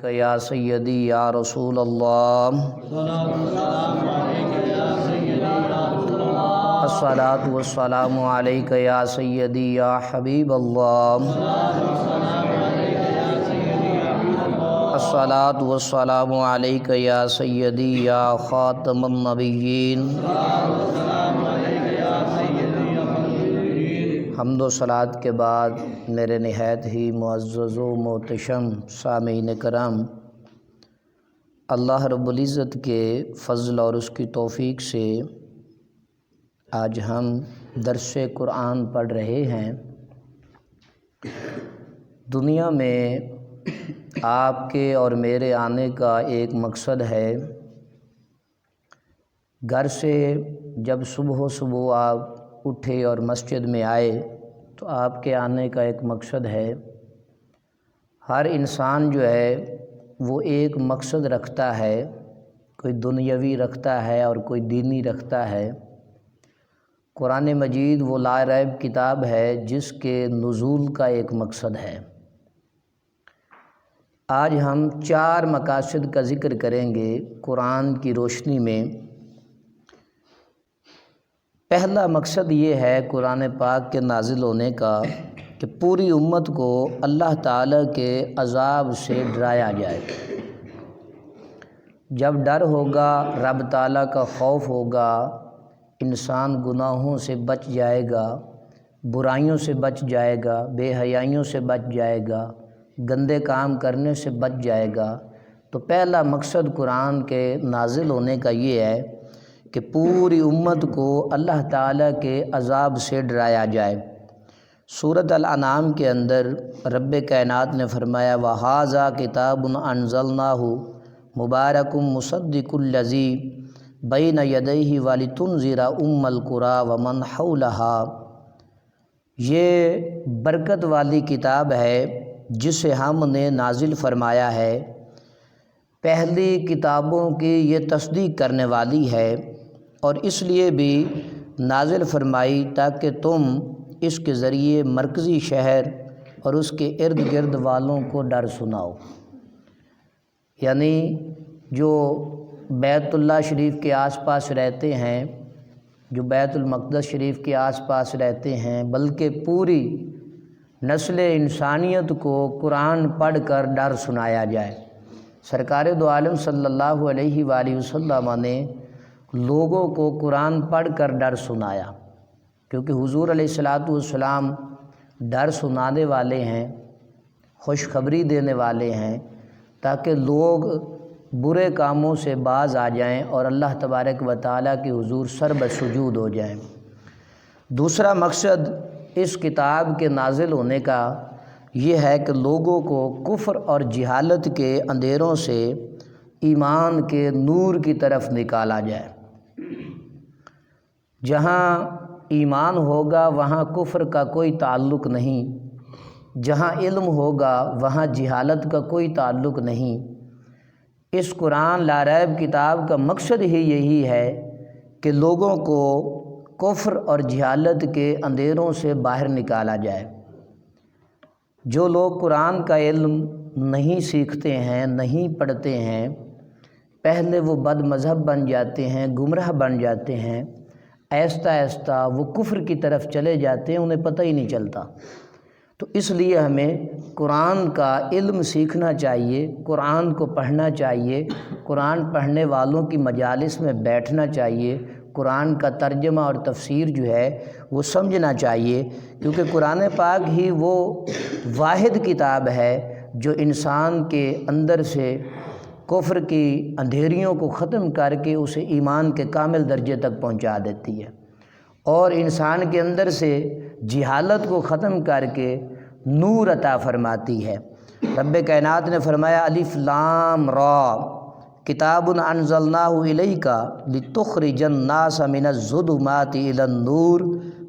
یا سیدی یا رسول اللہ، الصلاۃ والسلام علیک یا سیدی یا حبیب اللہ، الصلاۃ والسلام علیک یا سیدی یا خاتم النبیین۔ حمد و صلوات کے بعد میرے نہایت ہی معزز و محتشم سامعین کرام، اللہ رب العزت کے فضل اور اس کی توفیق سے آج ہم درس قرآن پڑھ رہے ہیں۔ دنیا میں آپ کے اور میرے آنے کا ایک مقصد ہے۔ گھر سے جب صبح آپ اٹھے اور مسجد میں آئے تو آپ کے آنے کا ایک مقصد ہے۔ ہر انسان جو ہے وہ ایک مقصد رکھتا ہے، کوئی دنیاوی رکھتا ہے اور کوئی دینی رکھتا ہے۔ قرآن مجید وہ لا ریب کتاب ہے جس کے نزول کا ایک مقصد ہے۔ آج ہم 4 مقاصد کا ذکر کریں گے قرآن کی روشنی میں۔ پہلا مقصد یہ ہے قرآن پاک کے نازل ہونے کا کہ پوری امت کو اللہ تعالیٰ کے عذاب سے ڈرایا جائے۔ جب ڈر ہوگا، رب تعالیٰ کا خوف ہوگا، انسان گناہوں سے بچ جائے گا، برائیوں سے بچ جائے گا، بے حیائیوں سے بچ جائے گا، گندے کام کرنے سے بچ جائے گا۔ تو پہلا مقصد قرآن کے نازل ہونے کا یہ ہے کہ پوری امت کو اللہ تعالیٰ کے عذاب سے ڈرایا جائے۔ سورۃ الانعام کے اندر رب کائنات نے فرمایا وَهَذَا كِتَابٌ أَنزَلْنَاهُ مُبَارَكٌ مُصَدِّقُ الَّذِي بَيْنَ يَدَيْهِ وَلِتُنذِرَ أُمَّ الْقُرَىٰ وَمَنْ حَوْلَهَا۔ یہ برکت والی کتاب ہے جسے ہم نے نازل فرمایا ہے، پہلی کتابوں کی یہ تصدیق کرنے والی ہے، اور اس لیے بھی نازل فرمائی تاکہ تم اس کے ذریعے مرکزی شہر اور اس کے ارد گرد والوں کو ڈر سناؤ۔ یعنی جو بیت اللہ شریف کے آس پاس رہتے ہیں، جو بیت المقدس شریف کے آس پاس رہتے ہیں، بلکہ پوری نسل انسانیت کو قرآن پڑھ کر ڈر سنایا جائے۔ سرکار دو عالم صلی اللہ علیہ وآلہ وسلم نے لوگوں کو قرآن پڑھ کر ڈر سنایا، کیونکہ حضور علیہ السلام ڈر سنانے والے ہیں، خوشخبری دینے والے ہیں، تاکہ لوگ برے کاموں سے باز آ جائیں اور اللہ تبارک و تعالیٰ کے حضور سر بسجود ہو جائیں۔ دوسرا مقصد اس کتاب کے نازل ہونے کا یہ ہے کہ لوگوں کو کفر اور جہالت کے اندھیروں سے ایمان کے نور کی طرف نکالا جائے۔ جہاں ایمان ہوگا وہاں کفر کا کوئی تعلق نہیں، جہاں علم ہوگا وہاں جہالت کا کوئی تعلق نہیں۔ اس قرآن لا ریب کتاب کا مقصد ہی یہی ہے کہ لوگوں کو کفر اور جہالت کے اندھیروں سے باہر نکالا جائے۔ جو لوگ قرآن کا علم نہیں سیکھتے ہیں، نہیں پڑھتے ہیں، پہلے وہ بد مذہب بن جاتے ہیں، گمراہ بن جاتے ہیں، آہستہ آہستہ وہ کفر کی طرف چلے جاتے ہیں، انہیں پتہ ہی نہیں چلتا۔ تو اس لیے ہمیں قرآن کا علم سیکھنا چاہیے، قرآن کو پڑھنا چاہیے، قرآن پڑھنے والوں کی مجالس میں بیٹھنا چاہیے، قرآن کا ترجمہ اور تفسیر جو ہے وہ سمجھنا چاہیے، کیونکہ قرآن پاک ہی وہ واحد کتاب ہے جو انسان کے اندر سے کفر کی اندھیریوں کو ختم کر کے اسے ایمان کے کامل درجے تک پہنچا دیتی ہے، اور انسان کے اندر سے جہالت کو ختم کر کے نور عطا فرماتی ہے۔ رب کائنات نے فرمایا الف لام را کتاب انزلناہ الیک لتخرج الناس من الظلمات الی النور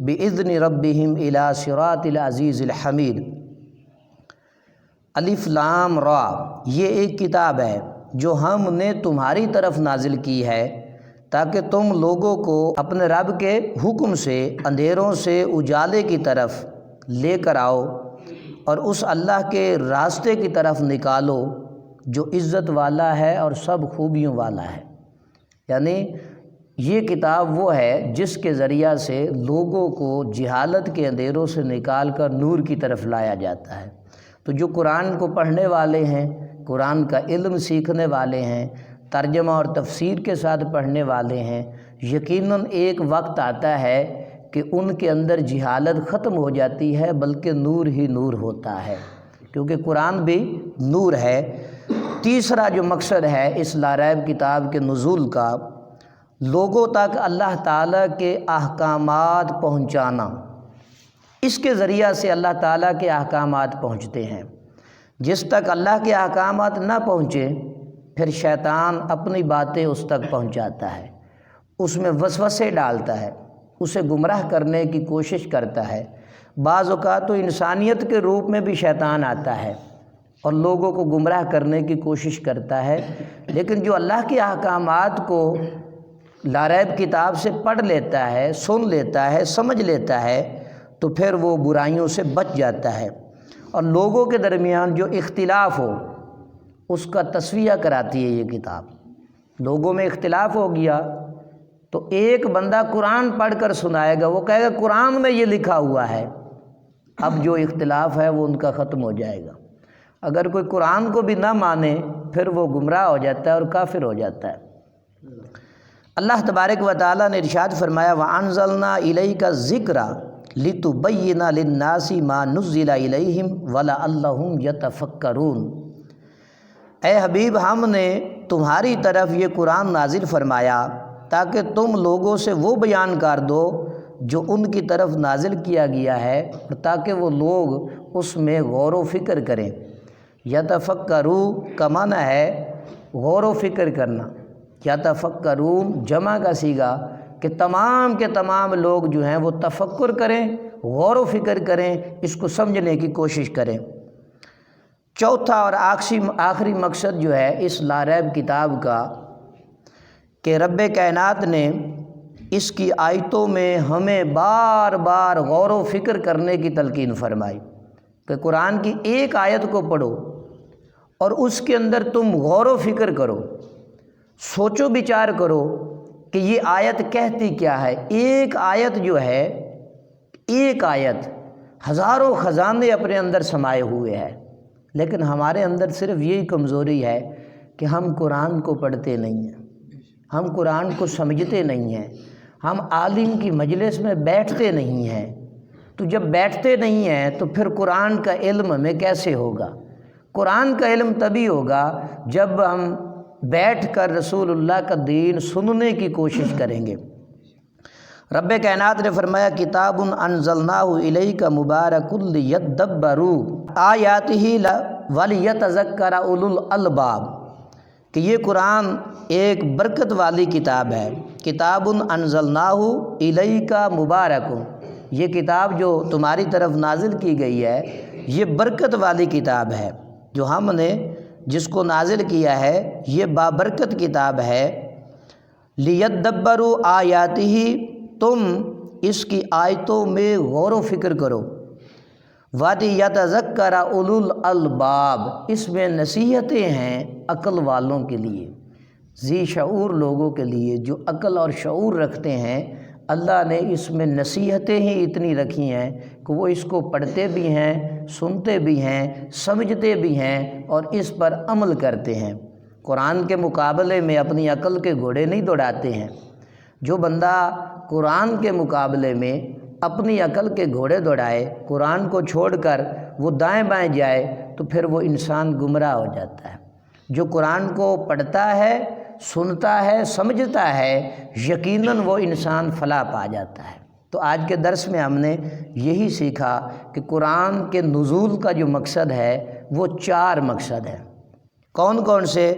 باذن ربہم الی صراط العزیز الحمید۔ الف لام را یہ ایک کتاب ہے جو ہم نے تمہاری طرف نازل کی ہے تاکہ تم لوگوں کو اپنے رب کے حکم سے اندھیروں سے اجالے کی طرف لے کر آؤ اور اس اللہ کے راستے کی طرف نکالو جو عزت والا ہے اور سب خوبیوں والا ہے۔ یعنی یہ کتاب وہ ہے جس کے ذریعہ سے لوگوں کو جہالت کے اندھیروں سے نکال کر نور کی طرف لایا جاتا ہے۔ تو جو قرآن کو پڑھنے والے ہیں، قرآن کا علم سیکھنے والے ہیں، ترجمہ اور تفسیر کے ساتھ پڑھنے والے ہیں، یقیناً ایک وقت آتا ہے کہ ان کے اندر جہالت ختم ہو جاتی ہے، بلکہ نور ہی نور ہوتا ہے، کیونکہ قرآن بھی نور ہے۔ تیسرا جو مقصد ہے اس لا ریب کتاب کے نزول کا، لوگوں تک اللہ تعالیٰ کے احکامات پہنچانا۔ اس کے ذریعہ سے اللہ تعالیٰ کے احکامات پہنچتے ہیں۔ جس تک اللہ کے احکامات نہ پہنچے پھر شیطان اپنی باتیں اس تک پہنچاتا ہے، اس میں وسوسے ڈالتا ہے، اسے گمراہ کرنے کی کوشش کرتا ہے۔ بعض اوقات تو انسانیت کے روپ میں بھی شیطان آتا ہے اور لوگوں کو گمراہ کرنے کی کوشش کرتا ہے، لیکن جو اللہ کے احکامات کو لا ریب کتاب سے پڑھ لیتا ہے، سن لیتا ہے، سمجھ لیتا ہے، تو پھر وہ برائیوں سے بچ جاتا ہے۔ اور لوگوں کے درمیان جو اختلاف ہو اس کا تسویہ کراتی ہے یہ کتاب۔ لوگوں میں اختلاف ہو گیا تو ایک بندہ قرآن پڑھ کر سنائے گا، وہ کہے گا قرآن میں یہ لکھا ہوا ہے، اب جو اختلاف ہے وہ ان کا ختم ہو جائے گا۔ اگر کوئی قرآن کو بھی نہ مانے پھر وہ گمراہ ہو جاتا ہے اور کافر ہو جاتا ہے۔ اللہ تبارک و تعالیٰ نے ارشاد فرمایا وَأَنزَلْنَا إِلَيْكَ الذِّكْرَ لِتُبَيِّنَ لِلنَّاسِ مَا نُزِّلَ إِلَيْهِمْ وَلَعَلَّهُمْ يَتَفَكَّرُونَ۔ اے حبیب، ہم نے تمہاری طرف یہ قرآن نازل فرمایا تاکہ تم لوگوں سے وہ بیان کر دو جو ان کی طرف نازل کیا گیا ہے، اور تاکہ وہ لوگ اس میں غور و فکر کریں۔ یتفکروا کا معنی ہے غور و فکر کرنا، یتفکرون جمع کا صیغہ کہ تمام کے تمام لوگ جو ہیں وہ تفکر کریں، غور و فکر کریں، اس کو سمجھنے کی کوشش کریں۔ چوتھا اور آخری مقصد جو ہے اس لا ریب کتاب کا کہ رب کائنات نے اس کی آیتوں میں ہمیں بار بار غور و فکر کرنے کی تلقین فرمائی کہ قرآن کی ایک آیت کو پڑھو اور اس کے اندر تم غور و فکر کرو، سوچو بچار کرو کہ یہ آیت کہتی کیا ہے۔ ایک آیت جو ہے، ایک آیت ہزاروں خزانے اپنے اندر سمائے ہوئے ہیں، لیکن ہمارے اندر صرف یہی کمزوری ہے کہ ہم قرآن کو پڑھتے نہیں ہیں، ہم قرآن کو سمجھتے نہیں ہیں، ہم عالم کی مجلس میں بیٹھتے نہیں ہیں۔ تو جب بیٹھتے نہیں ہیں تو پھر قرآن کا علم ہمیں کیسے ہوگا؟ قرآن کا علم تبھی ہوگا جب ہم بیٹھ کر رسول اللہ کا دین سننے کی کوشش کریں گے۔ رب کائنات نے فرمایا کتاب انزلناہ الیک مبارک لیدبروا آیاتہ ولیتذکر اولو الالباب، کہ یہ قرآن ایک برکت والی کتاب ہے۔ کتاب انزلناہ الیک مبارک، یہ کتاب جو تمہاری طرف نازل کی گئی ہے یہ برکت والی کتاب ہے، جو ہم نے جس کو نازل کیا ہے یہ بابرکت کتاب ہے۔ لیدبروا آیاتہ، تم اس کی آیتوں میں غور و فکر کرو۔ وَلِيَتَذَكَّرَ أُولُو الْأَلْبَابِ، اس میں نصیحتیں ہیں عقل والوں کے لیے، ذی شعور لوگوں کے لیے جو عقل اور شعور رکھتے ہیں۔ اللہ نے اس میں نصیحتیں ہی اتنی رکھی ہیں کہ وہ اس کو پڑھتے بھی ہیں، سنتے بھی ہیں، سمجھتے بھی ہیں اور اس پر عمل کرتے ہیں۔ قرآن کے مقابلے میں اپنی عقل کے گھوڑے نہیں دوڑاتے ہیں۔ جو بندہ قرآن کے مقابلے میں اپنی عقل کے گھوڑے دوڑائے، قرآن کو چھوڑ کر وہ دائیں بائیں جائے، تو پھر وہ انسان گمراہ ہو جاتا ہے۔ جو قرآن کو پڑھتا ہے، سنتا ہے، سمجھتا ہے، یقیناً وہ انسان فلاح پا جاتا ہے۔ تو آج کے درس میں ہم نے یہی سیکھا کہ قرآن کے نزول کا جو مقصد ہے وہ 4 مقصد ہیں۔ کون کون سے؟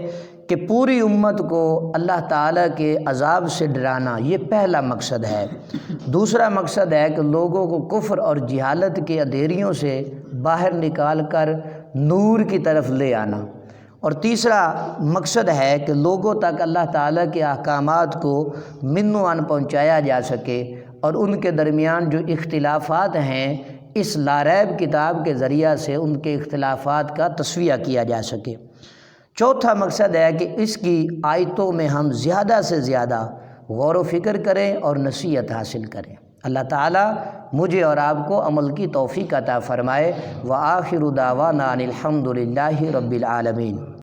کہ پوری امت کو اللہ تعالیٰ کے عذاب سے ڈرانا، یہ پہلا مقصد ہے۔ دوسرا مقصد ہے کہ لوگوں کو کفر اور جہالت کے اندھیریوں سے باہر نکال کر نور کی طرف لے آنا۔ اور تیسرا مقصد ہے کہ لوگوں تک اللہ تعالیٰ کے احکامات کو من و عن پہنچایا جا سکے، اور ان کے درمیان جو اختلافات ہیں اس لا ریب کتاب کے ذریعہ سے ان کے اختلافات کا تسویہ کیا جا سکے۔ چوتھا مقصد ہے کہ اس کی آیتوں میں ہم زیادہ سے زیادہ غور و فکر کریں اور نصیحت حاصل کریں۔ اللہ تعالیٰ مجھے اور آپ کو عمل کی توفیق عطا فرمائے۔ وآخر دعوانا ان الحمد للہ رب العالمین۔